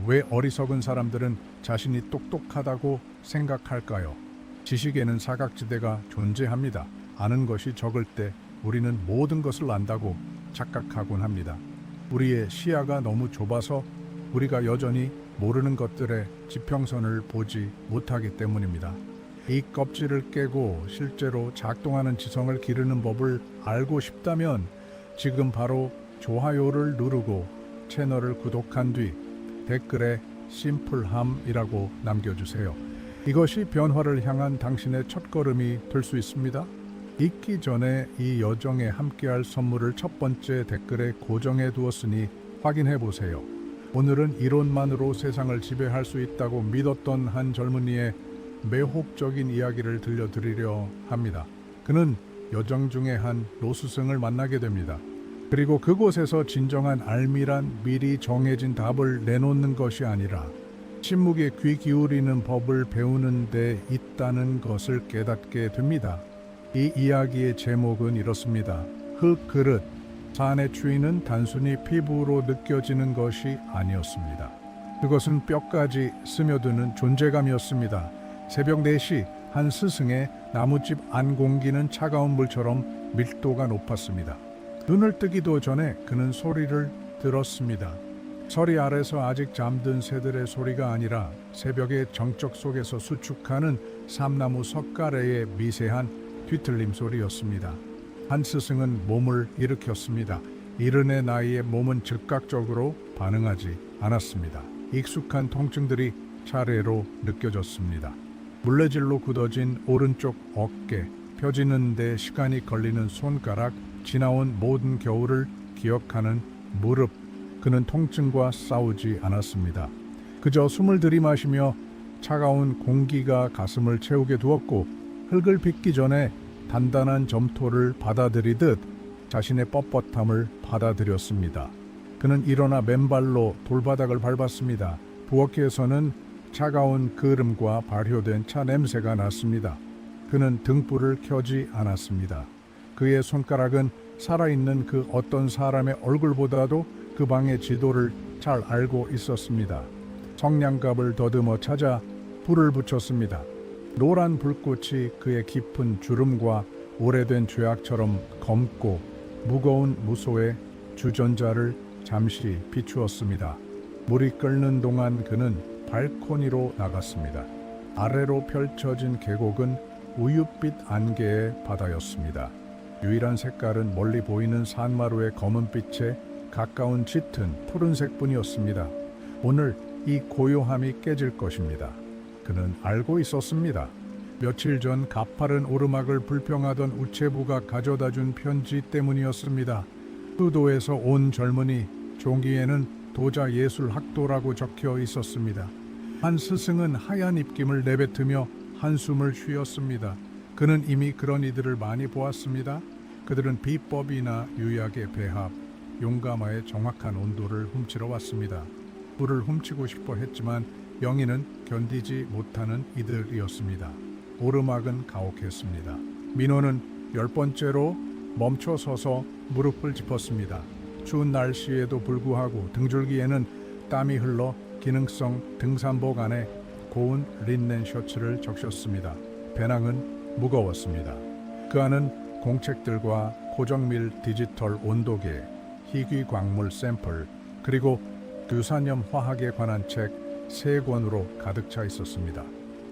왜 어리석은 사람들은 자신이 똑똑하다고 생각할까요? 지식에는 사각지대가 존재합니다. 아는 것이 적을 때 우리는 모든 것을 안다고 착각하곤 합니다. 우리의 시야가 너무 좁아서 우리가 여전히 모르는 것들의 지평선을 보지 못하기 때문입니다. 이 껍질을 깨고 실제로 작동하는 지성을 기르는 법을 알고 싶다면 지금 바로 좋아요를 누르고 채널을 구독한 뒤 댓글에 심플함이라고 남겨주세요. 이것이 변화를 향한 당신의 첫걸음이 될 수 있습니다. 잊기 전에 이 여정에 함께할 선물을 첫 번째 댓글에 고정해 두었으니 확인해 보세요. 오늘은 이론만으로 세상을 지배할 수 있다고 믿었던 한 젊은이의 매혹적인 이야기를 들려드리려 합니다. 그는 여정 중에 한 노스승을 만나게 됩니다. 그리고 그곳에서 진정한 알미란 미리 정해진 답을 내놓는 것이 아니라 침묵에 귀 기울이는 법을 배우는 데 있다는 것을 깨닫게 됩니다. 이 이야기의 제목은 이렇습니다. 흙그릇. 산의 추위는 단순히 피부로 느껴지는 것이 아니었습니다. 그것은 뼈까지 스며드는 존재감이었습니다. 새벽 4시 한 스승의 나뭇집 안 공기는 차가운 물처럼 밀도가 높았습니다. 눈을 뜨기도 전에 그는 소리를 들었습니다. 서리 아래서 아직 잠든 새들의 소리가 아니라 새벽의 정적 속에서 수축하는 삼나무 석가래의 미세한 뒤틀림 소리였습니다. 한 스승은 몸을 일으켰습니다. 이른의 나이에 몸은 즉각적으로 반응하지 않았습니다. 익숙한 통증들이 차례로 느껴졌습니다. 물레질로 굳어진 오른쪽 어깨, 펴지는 데 시간이 걸리는 손가락, 지나온 모든 겨울을 기억하는 무릎. 그는 통증과 싸우지 않았습니다. 그저 숨을 들이마시며 차가운 공기가 가슴을 채우게 두었고 흙을 빚기 전에 단단한 점토를 받아들이듯 자신의 뻣뻣함을 받아들였습니다. 그는 일어나 맨발로 돌바닥을 밟았습니다. 부엌에서는 차가운 그름과 발효된 차 냄새가 났습니다. 그는 등불을 켜지 않았습니다. 그의 손가락은 살아있는 그 어떤 사람의 얼굴보다도 그 방의 지도를 잘 알고 있었습니다. 성냥갑을 더듬어 찾아 불을 붙였습니다. 노란 불꽃이 그의 깊은 주름과 오래된 죄악처럼 검고 무거운 무소의 주전자를 잠시 비추었습니다. 물이 끓는 동안 그는 발코니로 나갔습니다. 아래로 펼쳐진 계곡은 우윳빛 안개의 바다였습니다. 유일한 색깔은 멀리 보이는 산마루의 검은빛에 가까운 짙은 푸른색뿐이었습니다. 오늘 이 고요함이 깨질 것입니다. 그는 알고 있었습니다. 며칠 전 가파른 오르막을 불평하던 우체부가 가져다준 편지 때문이었습니다. 수도에서 온 젊은이, 종이에는 도자 예술 학도라고 적혀 있었습니다. 한 스승은 하얀 입김을 내뱉으며 한숨을 쉬었습니다. 그는 이미 그런 이들을 많이 보았습니다. 그들은 비법이나 유약의 배합, 용감화의 정확한 온도를 훔치러 왔습니다. 불을 훔치고 싶어 했지만 영희는 견디지 못하는 이들이었습니다. 오르막은 가혹했습니다. 민호는 10번째로 멈춰 서서 무릎을 짚었습니다. 추운 날씨에도 불구하고 등줄기에는 땀이 흘러 기능성 등산복 안에 고운 린넨 셔츠를 적셨습니다. 배낭은 무거웠습니다. 그 안은 공책들과 고정밀 디지털 온도계, 희귀 광물 샘플, 그리고 규산염 화학에 관한 책 3권으로 가득 차 있었습니다.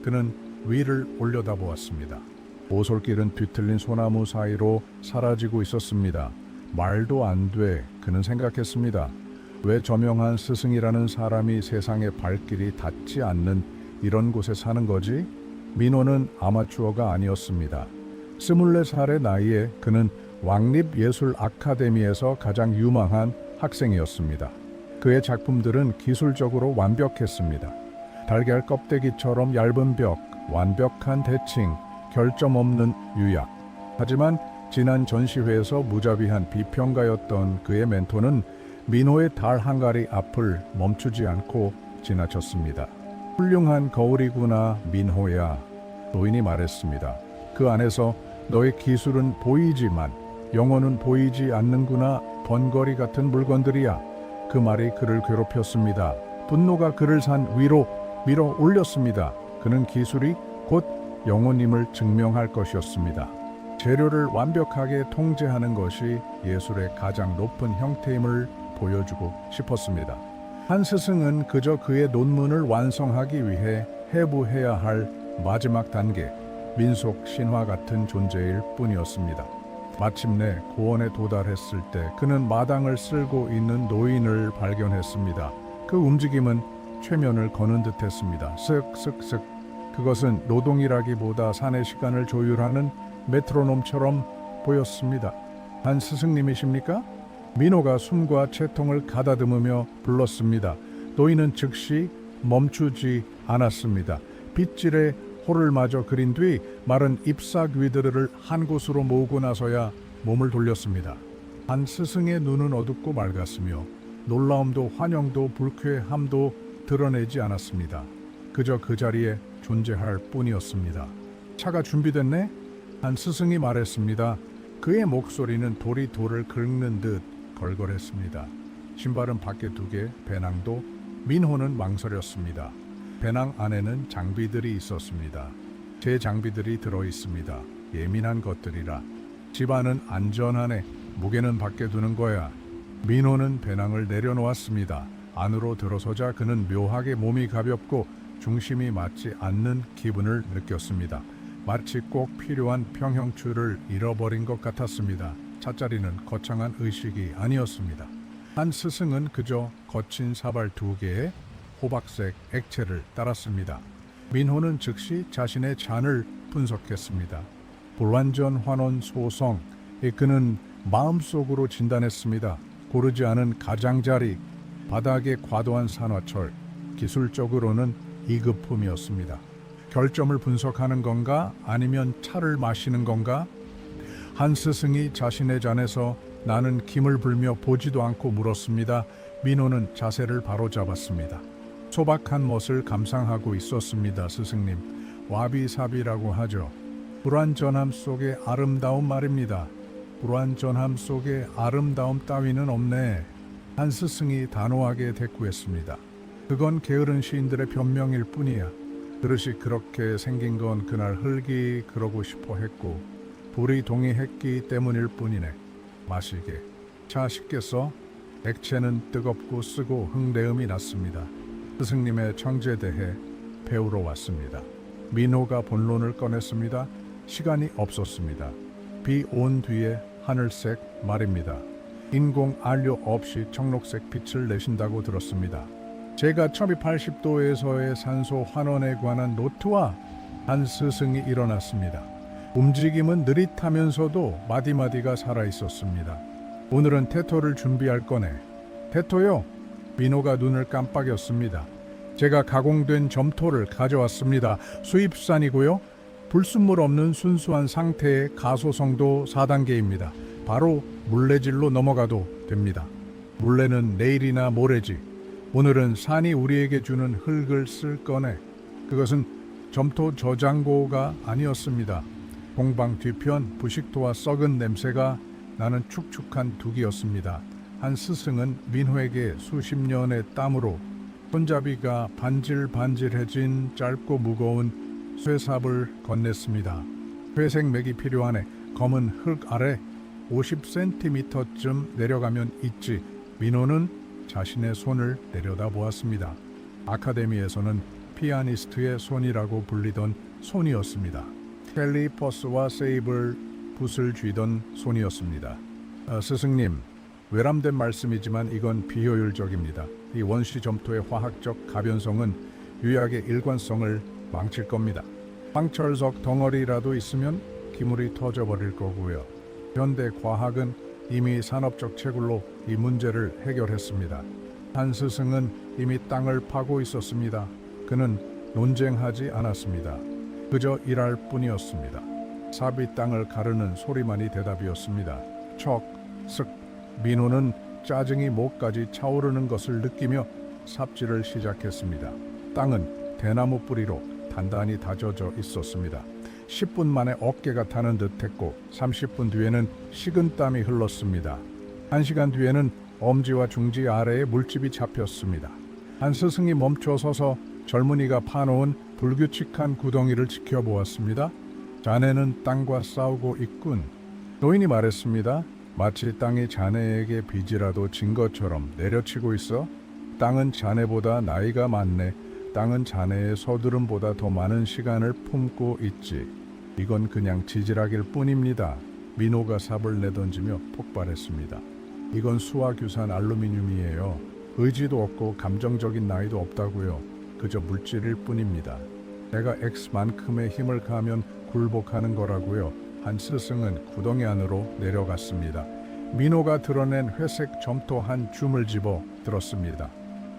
그는 위를 올려다보았습니다. 오솔길은 뒤틀린 소나무 사이로 사라지고 있었습니다. 말도 안 돼, 그는 생각했습니다. 왜 저명한 스승이라는 사람이 세상의 발길이 닿지 않는 이런 곳에 사는 거지? 민호는 아마추어가 아니었습니다. 24살의 나이에 그는 왕립예술 아카데미에서 가장 유망한 학생이었습니다. 그의 작품들은 기술적으로 완벽했습니다. 달걀 껍데기처럼 얇은 벽, 완벽한 대칭, 결점 없는 유약. 하지만 지난 전시회에서 무자비한 비평가였던 그의 멘토는 민호의 달 한가리 앞을 멈추지 않고 지나쳤습니다. 훌륭한 거울이구나, 민호야. 노인이 말했습니다. 그 안에서 너의 기술은 보이지만 영혼은 보이지 않는구나. 번거리 같은 물건들이야. 그 말이 그를 괴롭혔습니다. 분노가 그를 산 위로 밀어 올렸습니다. 그는 기술이 곧 영혼임을 증명할 것이었습니다. 재료를 완벽하게 통제하는 것이 예술의 가장 높은 형태임을 보여주고 싶었습니다. 한 스승은 그저 그의 논문을 완성하기 위해 해부해야 할 마지막 단계, 민속 신화 같은 존재일 뿐이었습니다. 마침내 고원에 도달했을 때 그는 마당을 쓸고 있는 노인을 발견했습니다. 그 움직임은 최면을 거는 듯했습니다. 쓱쓱쓱. 그것은 노동이라기보다 산의 시간을 조율하는 메트로놈처럼 보였습니다. 한 스승님이십니까? 민호가 숨과 채통을 가다듬으며 불렀습니다. 노인은 즉시 멈추지 않았습니다. 빗질에 호를 마저 그린 뒤 마른 잎사귀들을 한 곳으로 모으고 나서야 몸을 돌렸습니다. 한 스승의 눈은 어둡고 맑았으며 놀라움도 환영도 불쾌함도 드러내지 않았습니다. 그저 그 자리에 존재할 뿐이었습니다. 차가 준비됐네? 한 스승이 말했습니다. 그의 목소리는 돌이 돌을 긁는 듯 걸걸했습니다. 신발은 밖에 두개, 배낭도. 민호는 망설였습니다. 배낭 안에는 장비들이 있었습니다. 제 장비들이 들어있습니다. 예민한 것들이라. 집안은 안전하네. 무게는 밖에 두는 거야. 민호는 배낭을 내려놓았습니다. 안으로 들어서자 그는 묘하게 몸이 가볍고 중심이 맞지 않는 기분을 느꼈습니다. 마치 꼭 필요한 평형줄을 잃어버린 것 같았습니다. 찻자리는 거창한 의식이 아니었습니다. 한 스승은 그저 거친 사발 2개에 호박색 액체를 따랐습니다. 민호는 즉시 자신의 잔을 분석했습니다. 불완전 환원 소성, 그는 마음속으로 진단했습니다. 고르지 않은 가장자리, 바닥의 과도한 산화철, 기술적으로는 2급품이었습니다. 결점을 분석하는 건가 아니면 차를 마시는 건가? 한 스승이 자신의 잔에서 나는 김을 불며 보지도 않고 물었습니다. 민호는 자세를 바로 잡았습니다. 소박한 멋을 감상하고 있었습니다. 스승님, 와비사비라고 하죠. 불완전함 속에 아름다움 말입니다. 불완전함 속에 아름다움 따위는 없네. 한 스승이 단호하게 대꾸했습니다. 그건 게으른 시인들의 변명일 뿐이야. 그릇이 그렇게 생긴 건 그날 흙이 그러고 싶어 했고 불이 동의했기 때문일 뿐이네. 마시게. 차 식겠어? 액체는 뜨겁고 쓰고 흙내음이 났습니다. 스승님의 청제대해 배우러 왔습니다. 민호가 본론을 꺼냈습니다. 시간이 없었습니다. 비 온 뒤에 하늘색 말입니다. 인공 안료 없이 청록색 빛을 내신다고 들었습니다. 제가 1280도에서의 산소 환원에 관한 노트와 한 스승이 일어났습니다. 움직임은 느릿하면서도 마디마디가 살아있었습니다. 오늘은 테토를 준비할 거네. 테토요? 민호가 눈을 깜빡였습니다. 제가 가공된 점토를 가져왔습니다. 수입산이고요. 불순물 없는 순수한 상태의 가소성도 4단계입니다. 바로 물레질로 넘어가도 됩니다. 물레는 내일이나 모레지. 오늘은 산이 우리에게 주는 흙을 쓸 거네. 그것은 점토 저장고가 아니었습니다. 공방 뒤편 부식토와 썩은 냄새가 나는 축축한 둑이었습니다. 한 스승은 민호에게 수십 년의 땀으로 손잡이가 반질반질해진 짧고 무거운 쇠삽을 건넸습니다. 회색 맥이 필요하네. 검은 흙 아래 50cm쯤 내려가면 있지. 민호는 자신의 손을 내려다보았습니다. 아카데미에서는 피아니스트의 손이라고 불리던 손이었습니다. 켈리 퍼스와 세이블 붓을 쥐던 손이었습니다. 스승님, 외람된 말씀이지만 이건 비효율적입니다. 이 원시 점토의 화학적 가변성은 유약의 일관성을 망칠 겁니다. 황철석 덩어리라도 있으면 기물이 터져버릴 거고요. 현대 과학은 이미 산업적 채굴로 이 문제를 해결했습니다. 한 스승은 이미 땅을 파고 있었습니다. 그는 논쟁하지 않았습니다. 그저 일할 뿐이었습니다. 삽이 땅을 가르는 소리만이 대답이었습니다. 척, 쓱. 민호는 짜증이 목까지 차오르는 것을 느끼며 삽질을 시작했습니다. 땅은 대나무 뿌리로 단단히 다져져 있었습니다. 10분 만에 어깨가 타는 듯했고 30분 뒤에는 식은땀이 흘렀습니다. 1시간 뒤에는 엄지와 중지 아래에 물집이 잡혔습니다. 한 스승이 멈춰 서서 젊은이가 파놓은 불규칙한 구덩이를 지켜보았습니다. 자네는 땅과 싸우고 있군. 노인이 말했습니다. 마치 땅이 자네에게 빚이라도 진 것처럼 내려치고 있어. 땅은 자네보다 나이가 많네. 땅은 자네의 서두름보다 더 많은 시간을 품고 있지. 이건 그냥 지질학일 뿐입니다. 민호가 삽을 내던지며 폭발했습니다. 이건 수화규산 알루미늄이에요. 의지도 없고 감정적인 나이도 없다고요. 그저 물질일 뿐입니다. 내가 X만큼의 힘을 가하면 굴복하는 거라고요. 한 스승은 구덩이 안으로 내려갔습니다. 민호가 드러낸 회색 점토 한 줌을 집어 들었습니다.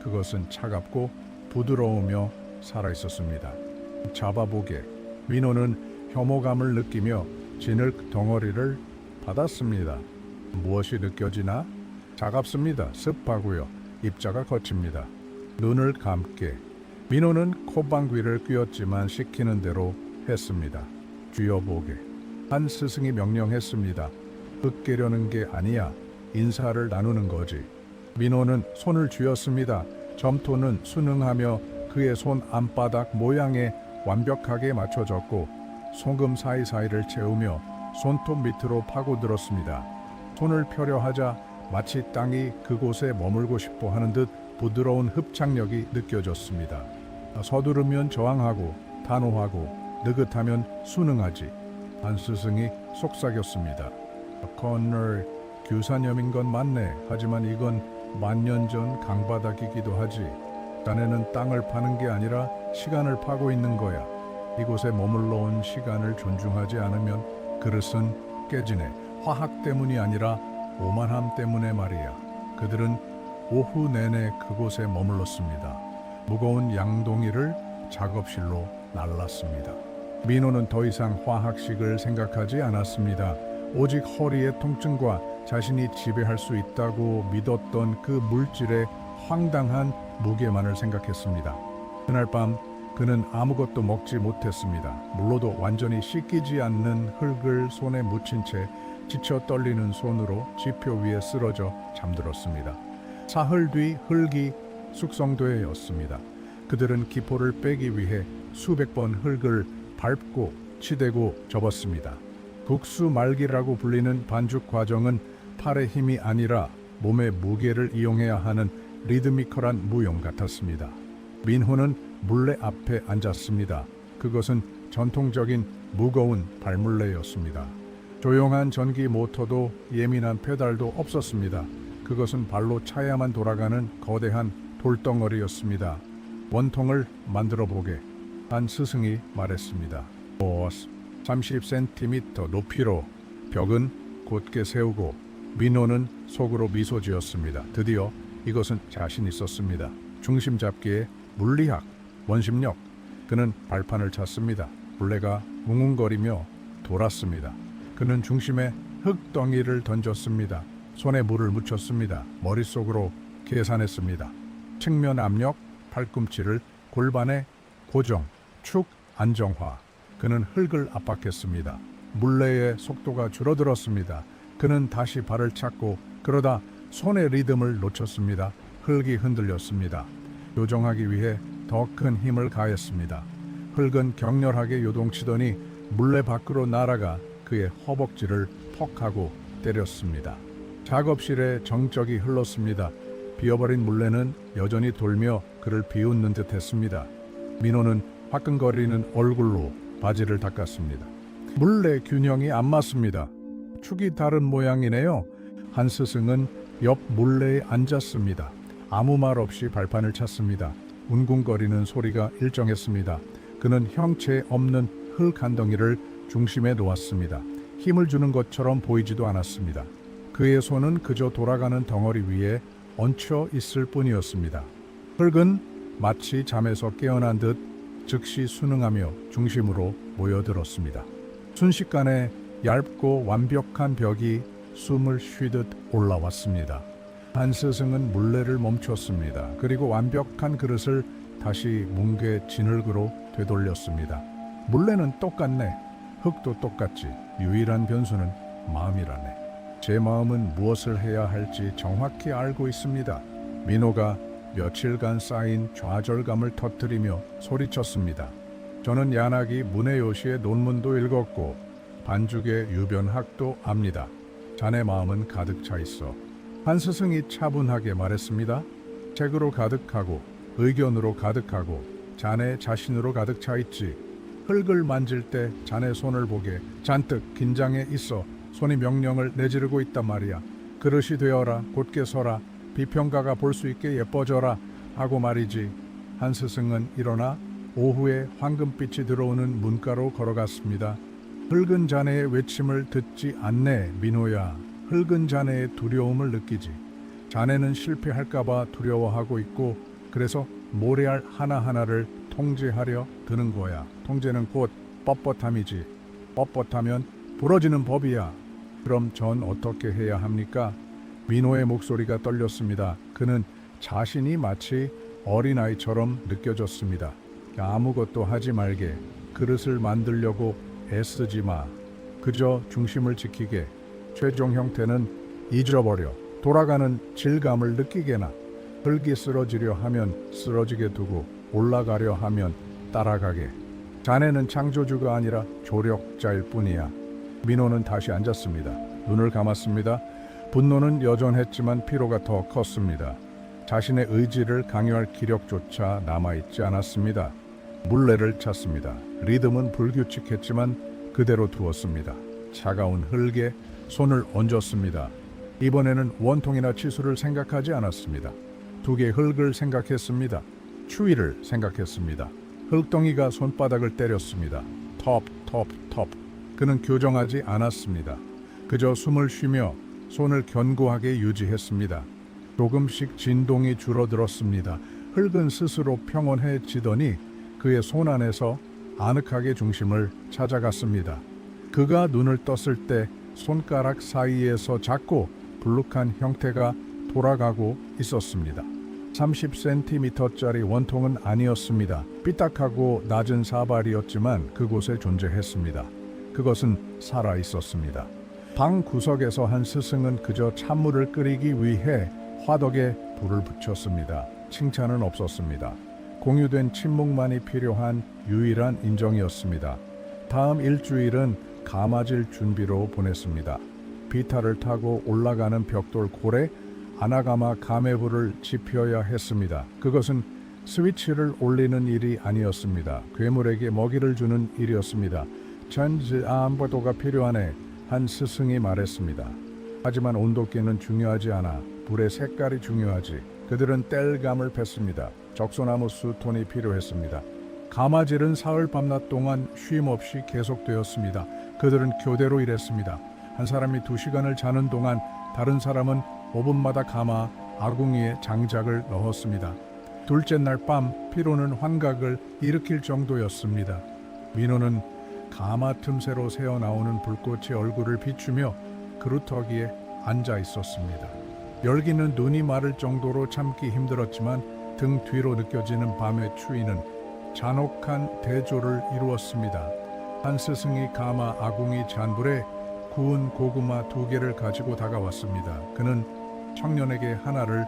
그것은 차갑고 부드러우며 살아있었습니다. 잡아보게. 민호는 혐오감을 느끼며 진흙 덩어리를 받았습니다. 무엇이 느껴지나? 차갑습니다. 습하고요. 입자가 거칩니다. 눈을 감게. 민호는 콧방귀를 뀌었지만 시키는 대로 했습니다. 쥐어보게. 한 스승이 명령했습니다. 흙 깨려는 게 아니야. 인사를 나누는 거지. 민호는 손을 쥐었습니다. 점토는 순응하며 그의 손 안바닥 모양에 완벽하게 맞춰졌고 송금 사이사이를 채우며 손톱 밑으로 파고들었습니다. 손을 펴려 하자 마치 땅이 그곳에 머물고 싶어 하는 듯 부드러운 흡착력이 느껴졌습니다. 서두르면 저항하고 단호하고 느긋하면 순응하지. 한 스승이 속삭였습니다. 커널, 규산염인 건 맞네. 하지만 이건 만년 전 강바닥이기도 하지. 자네는 땅을 파는 게 아니라 시간을 파고 있는 거야. 이곳에 머물러 온 시간을 존중하지 않으면 그릇은 깨지네. 화학 때문이 아니라 오만함 때문에 말이야. 그들은 오후 내내 그곳에 머물렀습니다. 무거운 양동이를 작업실로 날랐습니다. 민호는 더 이상 화학식을 생각하지 않았습니다. 오직 허리의 통증과 자신이 지배할 수 있다고 믿었던 그 물질의 황당한 무게만을 생각했습니다. 그날 밤 그는 아무것도 먹지 못했습니다. 물로도 완전히 씻기지 않는 흙을 손에 묻힌 채 지쳐 떨리는 손으로 지표 위에 쓰러져 잠들었습니다. 사흘 뒤 흙이 숙성되었습니다. 그들은 기포를 빼기 위해 수백 번 흙을 밟고 치대고 접었습니다. 국수 말기라고 불리는 반죽 과정은 팔의 힘이 아니라 몸의 무게를 이용해야 하는 리드미컬한 무용 같았습니다. 민호는 물레 앞에 앉았습니다. 그것은 전통적인 무거운 발물레였습니다. 조용한 전기 모터도 예민한 페달도 없었습니다. 그것은 발로 차야만 돌아가는 거대한 돌덩어리였습니다. 원통을 만들어 보게. 한 스승이 말했습니다. 30cm 높이로 벽은 곧게 세우고. 민호는 속으로 미소 지었습니다. 드디어 이것은 자신 있었습니다. 중심 잡기에 물리학, 원심력. 그는 발판을 찼습니다. 물레가 웅웅거리며 돌았습니다. 그는 중심에 흙덩이를 던졌습니다. 손에 물을 묻혔습니다. 머릿속으로 계산했습니다. 측면 압력, 팔꿈치를 골반에 고정, 축 안정화. 그는 흙을 압박했습니다. 물레의 속도가 줄어들었습니다. 그는 다시 발을 찾고 그러다 손의 리듬을 놓쳤습니다. 흙이 흔들렸습니다. 요정하기 위해 더 큰 힘을 가했습니다. 흙은 격렬하게 요동치더니 물레 밖으로 날아가 그의 허벅지를 퍽하고 때렸습니다. 작업실에 정적이 흘렀습니다. 비어버린 물레는 여전히 돌며 그를 비웃는 듯 했습니다. 민호는 화끈거리는 얼굴로 바지를 닦았습니다. 물레 균형이 안 맞습니다. 축이 다른 모양이네요. 한 스승은 옆 물레에 앉았습니다. 아무 말 없이 발판을 찼습니다. 웅궁거리는 소리가 일정했습니다. 그는 형체 없는 흙 한 덩이를 중심에 놓았습니다. 힘을 주는 것처럼 보이지도 않았습니다. 그의 손은 그저 돌아가는 덩어리 위에 얹혀 있을 뿐이었습니다. 흙은 마치 잠에서 깨어난 듯 즉시 순응하며 중심으로 모여들었습니다. 순식간에 얇고 완벽한 벽이 숨을 쉬듯 올라왔습니다. 한 스승은 물레를 멈췄습니다. 그리고 완벽한 그릇을 다시 뭉게 진흙으로 되돌렸습니다. 물레는 똑같네. 흙도 똑같지. 유일한 변수는 마음이라네. 제 마음은 무엇을 해야 할지 정확히 알고 있습니다. 민호가 며칠간 쌓인 좌절감을 터뜨리며 소리쳤습니다. 저는 야나기 문해요시의 논문도 읽었고 반죽의 유변학도 압니다. 자네 마음은 가득 차 있어. 한 스승이 차분하게 말했습니다. 책으로 가득하고 의견으로 가득하고 자네 자신으로 가득 차 있지. 흙을 만질 때 자네 손을 보게 잔뜩 긴장해 있어 손이 명령을 내지르고 있단 말이야. 그릇이 되어라, 곧게 서라, 비평가가 볼 수 있게 예뻐져라 하고 말이지. 한 스승은 일어나 오후에 황금빛이 들어오는 문가로 걸어갔습니다. 흙은 자네의 외침을 듣지 않네, 민호야. 흙은 자네의 두려움을 느끼지. 자네는 실패할까봐 두려워하고 있고 그래서 모래알 하나하나를 통제하려 드는 거야. 통제는 곧 뻣뻣함이지. 뻣뻣하면 부러지는 법이야. 그럼 전 어떻게 해야 합니까? 민호의 목소리가 떨렸습니다. 그는 자신이 마치 어린아이처럼 느껴졌습니다. 아무것도 하지 말게. 그릇을 만들려고 애쓰지 마. 그저 중심을 지키게. 최종 형태는 잊어버려. 돌아가는 질감을 느끼게나. 흙이 쓰러지려 하면 쓰러지게 두고 올라가려 하면 따라가게. 자네는 창조주가 아니라 조력자일 뿐이야. 민호는 다시 앉았습니다. 눈을 감았습니다. 분노는 여전했지만 피로가 더 컸습니다. 자신의 의지를 강요할 기력조차 남아있지 않았습니다. 물레를 찼습니다. 리듬은 불규칙했지만 그대로 두었습니다. 차가운 흙에 손을 얹었습니다. 이번에는 원통이나 치수를 생각하지 않았습니다. 두 개의 흙을 생각했습니다. 추위를 생각했습니다. 흙덩이가 손바닥을 때렸습니다. 텁, 텁, 텁. 그는 교정하지 않았습니다. 그저 숨을 쉬며 손을 견고하게 유지했습니다. 조금씩 진동이 줄어들었습니다. 흙은 스스로 평온해지더니 그의 손 안에서 아늑하게 중심을 찾아갔습니다. 그가 눈을 떴을 때 손가락 사이에서 작고 불룩한 형태가 돌아가고 있었습니다. 30cm짜리 원통은 아니었습니다. 삐딱하고 낮은 사발이었지만 그곳에 존재했습니다. 그것은 살아 있었습니다. 방 구석에서 한 스승은 그저 찬물을 끓이기 위해 화덕에 불을 붙였습니다. 칭찬은 없었습니다. 공유된 침묵만이 필요한 유일한 인정이었습니다. 다음 일주일은 가마질 준비로 보냈습니다. 비탈을 타고 올라가는 벽돌 골에 아나가마 가메부를 지펴야 했습니다. 그것은 스위치를 올리는 일이 아니었습니다. 괴물에게 먹이를 주는 일이었습니다. 전지 안보도가 필요하네. 한 스승이 말했습니다. 하지만 온도계는 중요하지 않아. 불의 색깔이 중요하지. 그들은 땔감을 팼습니다. 적소나무 수톤이 필요했습니다. 가마질은 사흘 밤낮 동안 쉼없이 계속되었습니다. 그들은 교대로 일했습니다. 한 사람이 2시간을 자는 동안 다른 사람은 5분마다 가마 아궁이에 장작을 넣었습니다. 둘째 날 밤 피로는 환각을 일으킬 정도였습니다. 민호는 가마 틈새로 새어나오는 불꽃의 얼굴을 비추며 그루터기에 앉아 있었습니다. 열기는 눈이 마를 정도로 참기 힘들었지만 등 뒤로 느껴지는 밤의 추위는 잔혹한 대조를 이루었습니다. 한 스승이 가마 아궁이 잔불에 구운 고구마 2개를 가지고 다가왔습니다. 그는 청년에게 하나를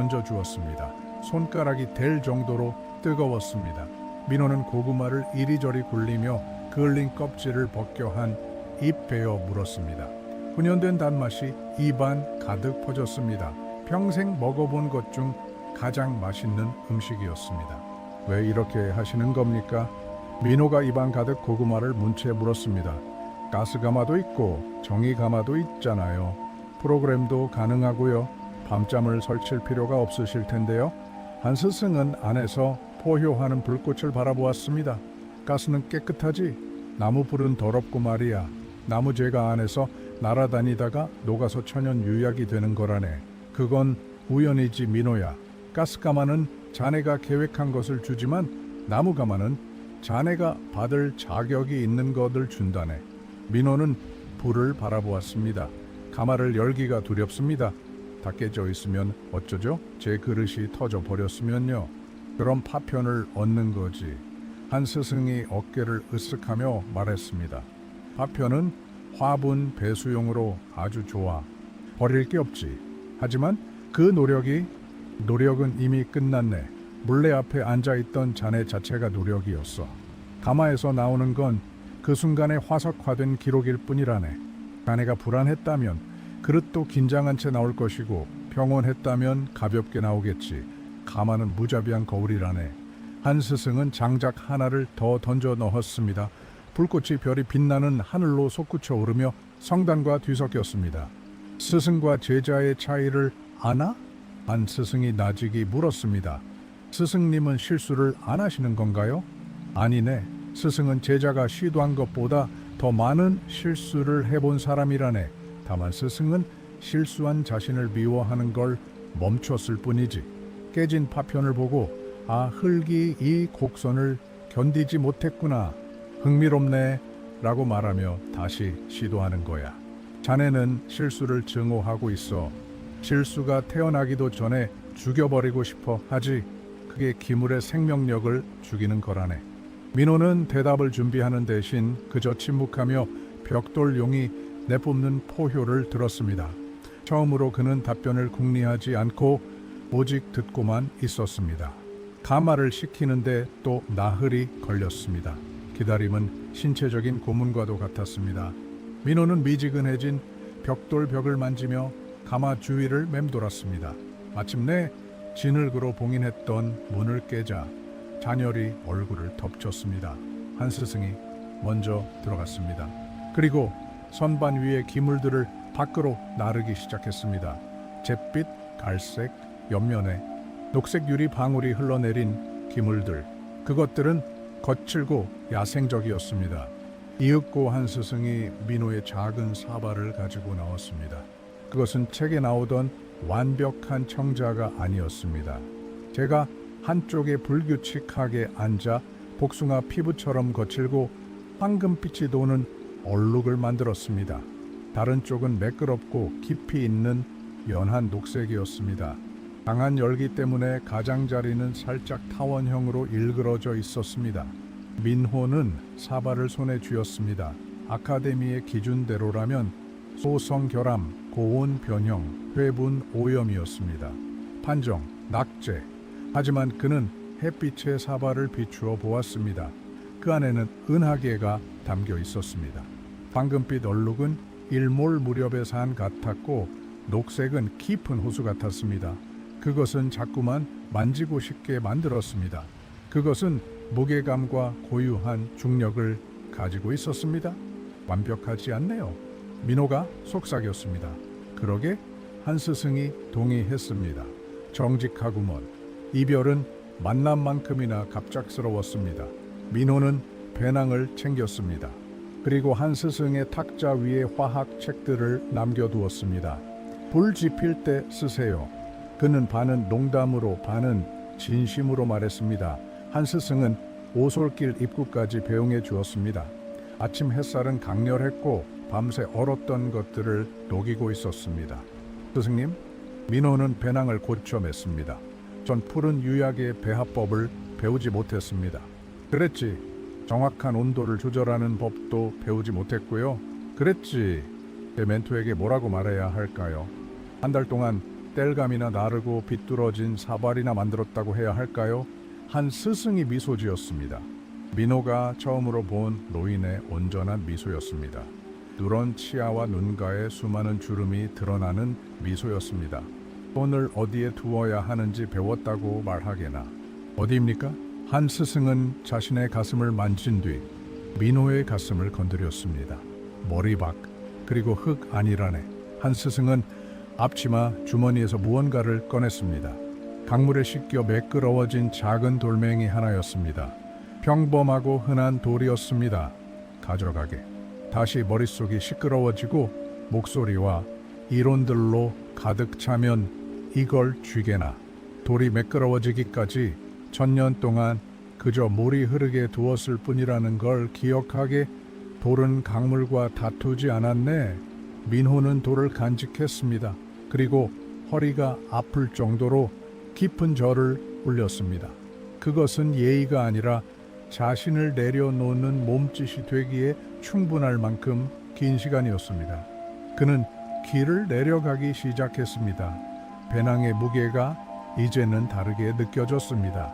던져주었습니다. 손가락이 될 정도로 뜨거웠습니다. 민호는 고구마를 이리저리 굴리며 그을린 껍질을 벗겨 한 입 베어 물었습니다. 훈연된 단맛이 입안 가득 퍼졌습니다. 평생 먹어본 것 중 가장 맛있는 음식이었습니다. 왜 이렇게 하시는 겁니까? 민호가 입안 가득 고구마를 문채 물었습니다. 가스가마도 있고 정이가마도 있잖아요. 프로그램도 가능하고요. 밤잠을 설칠 필요가 없으실 텐데요. 한 스승은 안에서 포효하는 불꽃을 바라보았습니다. 가스는 깨끗하지? 나무 불은 더럽고 말이야. 나무재가 안에서 날아다니다가 녹아서 천연 유약이 되는 거라네. 그건 우연이지 민호야. 가스가마는 자네가 계획한 것을 주지만 나무가마는 자네가 받을 자격이 있는 것을 준다네. 민호는 불을 바라보았습니다. 가마를 열기가 두렵습니다. 다 깨져 있으면 어쩌죠? 제 그릇이 터져 버렸으면요. 그럼 파편을 얻는 거지. 한 스승이 어깨를 으쓱하며 말했습니다. 파편은 화분 배수용으로 아주 좋아. 버릴 게 없지. 하지만 그 노력이 노력은 이미 끝났네. 물레 앞에 앉아있던 자네 자체가 노력이었어. 가마에서 나오는 건 그 순간에 화석화된 기록일 뿐이라네. 자네가 불안했다면 그릇도 긴장한 채 나올 것이고 평온했다면 가볍게 나오겠지. 가마는 무자비한 거울이라네. 한 스승은 장작 하나를 더 던져 넣었습니다. 불꽃이 별이 빛나는 하늘로 솟구쳐 오르며 성단과 뒤섞였습니다. 스승과 제자의 차이를 아나? 한 스승이 나직이 물었습니다. 스승님은 실수를 안 하시는 건가요? 아니네. 스승은 제자가 시도한 것보다 더 많은 실수를 해본 사람이라네. 다만 스승은 실수한 자신을 미워하는 걸 멈췄을 뿐이지. 깨진 파편을 보고 흙이 이 곡선을 견디지 못했구나. 흥미롭네 라고 말하며 다시 시도하는 거야. 자네는 실수를 증오하고 있어. 실수가 태어나기도 전에 죽여버리고 싶어 하지. 그게 기물의 생명력을 죽이는 거라네. 민호는 대답을 준비하는 대신 그저 침묵하며 벽돌용이 내뿜는 포효를 들었습니다. 처음으로 그는 답변을 궁리하지 않고 오직 듣고만 있었습니다. 가마를 식히는데 또 나흘이 걸렸습니다. 기다림은 신체적인 고문과도 같았습니다. 민호는 미지근해진 벽돌벽을 만지며 가마 주위를 맴돌았습니다. 마침내 진흙으로 봉인했던 문을 깨자 잔열이 얼굴을 덮쳤습니다. 한 스승이 먼저 들어갔습니다. 그리고 선반 위의 기물들을 밖으로 나르기 시작했습니다. 잿빛, 갈색, 옆면에 녹색 유리 방울이 흘러내린 기물들. 그것들은 거칠고 야생적이었습니다. 이윽고 한 스승이 민호의 작은 사발을 가지고 나왔습니다. 그것은 책에 나오던 완벽한 청자가 아니었습니다. 제가 한쪽에 불규칙하게 앉아 복숭아 피부처럼 거칠고 황금빛이 도는 얼룩을 만들었습니다. 다른 쪽은 매끄럽고 깊이 있는 연한 녹색이었습니다. 강한 열기 때문에 가장자리는 살짝 타원형으로 일그러져 있었습니다. 민호는 사발을 손에 쥐었습니다. 아카데미의 기준대로라면 소성결함, 고온 변형, 회분 오염이었습니다. 판정, 낙제. 하지만 그는 햇빛의 사발을 비추어 보았습니다. 그 안에는 은하계가 담겨 있었습니다. 황금빛 얼룩은 일몰 무렵의 산 같았고 녹색은 깊은 호수 같았습니다. 그것은 자꾸만 만지고 싶게 만들었습니다. 그것은 무게감과 고유한 중력을 가지고 있었습니다. 완벽하지 않네요. 민호가 속삭였습니다. 그러게 한 스승이 동의했습니다. 정직하구먼. 이별은 만남만큼이나 갑작스러웠습니다. 민호는 배낭을 챙겼습니다. 그리고 한 스승의 탁자 위에 화학 책들을 남겨두었습니다. 불 지필 때 쓰세요. 그는 반은 농담으로 반은 진심으로 말했습니다. 한 스승은 오솔길 입구까지 배웅해 주었습니다. 아침 햇살은 강렬했고 밤새 얼었던 것들을 녹이고 있었습니다. 스승님, 민호는 배낭을 고쳐 맸습니다. 전 푸른 유약의 배합법을 배우지 못했습니다. 그랬지. 정확한 온도를 조절하는 법도 배우지 못했고요. 그랬지. 제 멘토에게 뭐라고 말해야 할까요? 한 달 동안 땔감이나 나르고 비뚤어진 사발이나 만들었다고 해야 할까요? 한 스승이 미소 지었습니다. 민호가 처음으로 본 노인의 온전한 미소였습니다. 누런 치아와 눈가에 수많은 주름이 드러나는 미소였습니다. 손을 어디에 두어야 하는지 배웠다고 말하게나. 어디입니까? 한 스승은 자신의 가슴을 만진 뒤 민호의 가슴을 건드렸습니다. 머리박, 그리고 흙 아니라네. 한 스승은 앞치마 주머니에서 무언가를 꺼냈습니다. 강물에 씻겨 매끄러워진 작은 돌멩이 하나였습니다. 평범하고 흔한 돌이었습니다. 가져가게. 다시 머릿속이 시끄러워지고 목소리와 이론들로 가득 차면 이걸 쥐게나. 돌이 매끄러워지기까지 1000년 동안 그저 물이 흐르게 두었을 뿐이라는 걸 기억하게. 돌은 강물과 다투지 않았네. 민호는 돌을 간직했습니다. 그리고 허리가 아플 정도로 깊은 절을 울렸습니다. 그것은 예의가 아니라 자신을 내려놓는 몸짓이 되기에 충분할 만큼 긴 시간이었습니다. 그는 길을 내려가기 시작했습니다. 배낭의 무게가 이제는 다르게 느껴졌습니다.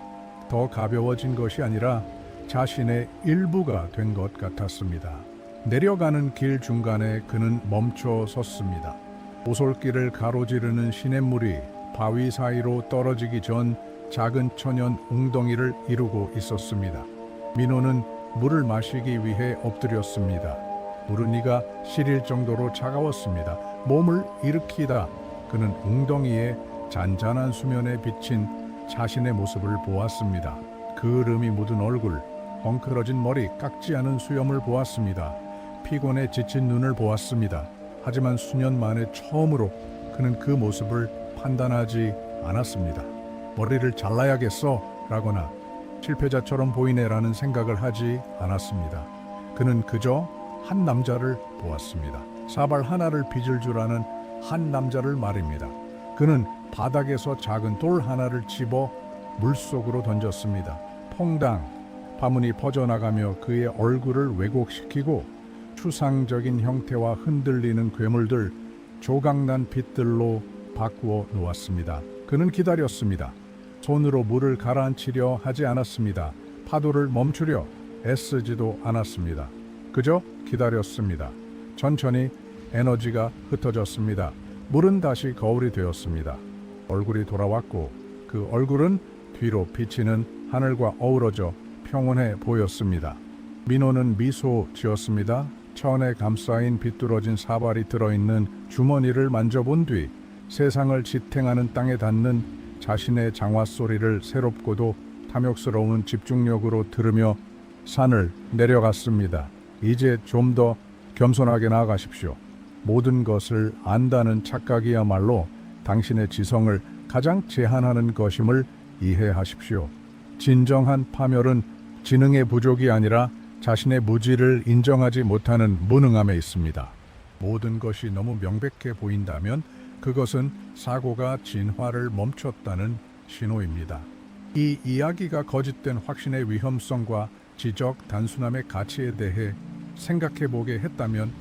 더 가벼워진 것이 아니라 자신의 일부가 된 것 같았습니다. 내려가는 길 중간에 그는 멈춰 섰습니다. 오솔길을 가로지르는 시냇물이 바위 사이로 떨어지기 전 작은 천연 웅덩이를 이루고 있었습니다. 민호는 물을 마시기 위해 엎드렸습니다. 물은 이가 시릴 정도로 차가웠습니다. 몸을 일으키다 그는 웅덩이의 잔잔한 수면에 비친 자신의 모습을 보았습니다. 그을음이 묻은 얼굴, 엉클어진 머리, 깎지 않은 수염을 보았습니다. 피곤에 지친 눈을 보았습니다. 하지만 수년 만에 처음으로 그는 그 모습을 판단하지 않았습니다. 머리를 잘라야겠어 라거나 실패자처럼 보이네라는 생각을 하지 않았습니다. 그는 그저 한 남자를 보았습니다. 사발 하나를 빚을 줄 아는 한 남자를 말입니다. 그는 바닥에서 작은 돌 하나를 집어 물속으로 던졌습니다. 퐁당! 파문이 퍼져나가며 그의 얼굴을 왜곡시키고 추상적인 형태와 흔들리는 괴물들, 조각난 빛들로 바꾸어 놓았습니다. 그는 기다렸습니다. 손으로 물을 가라앉히려 하지 않았습니다. 파도를 멈추려 애쓰지도 않았습니다. 그저 기다렸습니다. 천천히 에너지가 흩어졌습니다. 물은 다시 거울이 되었습니다. 얼굴이 돌아왔고 그 얼굴은 뒤로 비치는 하늘과 어우러져 평온해 보였습니다. 민호는 미소 지었습니다. 천에 감싸인 비뚤어진 사발이 들어있는 주머니를 만져본 뒤 세상을 지탱하는 땅에 닿는 자신의 장화 소리를 새롭고도 탐욕스러운 집중력으로 들으며 산을 내려갔습니다. 이제 좀 더 겸손하게 나아가십시오. 모든 것을 안다는 착각이야말로 당신의 지성을 가장 제한하는 것임을 이해하십시오. 진정한 파멸은 지능의 부족이 아니라 자신의 무지를 인정하지 못하는 무능함에 있습니다. 모든 것이 너무 명백해 보인다면 그것은 사고가 진화를 멈췄다는 신호입니다. 이 이야기가 거짓된 확신의 위험성과 지적 단순함의 가치에 대해 생각해 보게 했다면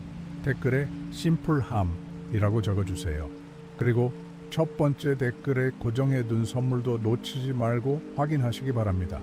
댓글에 심플함이라고 적어주세요. 그리고 첫 번째 댓글에 고정해 둔 선물도 놓치지 말고 확인하시기 바랍니다.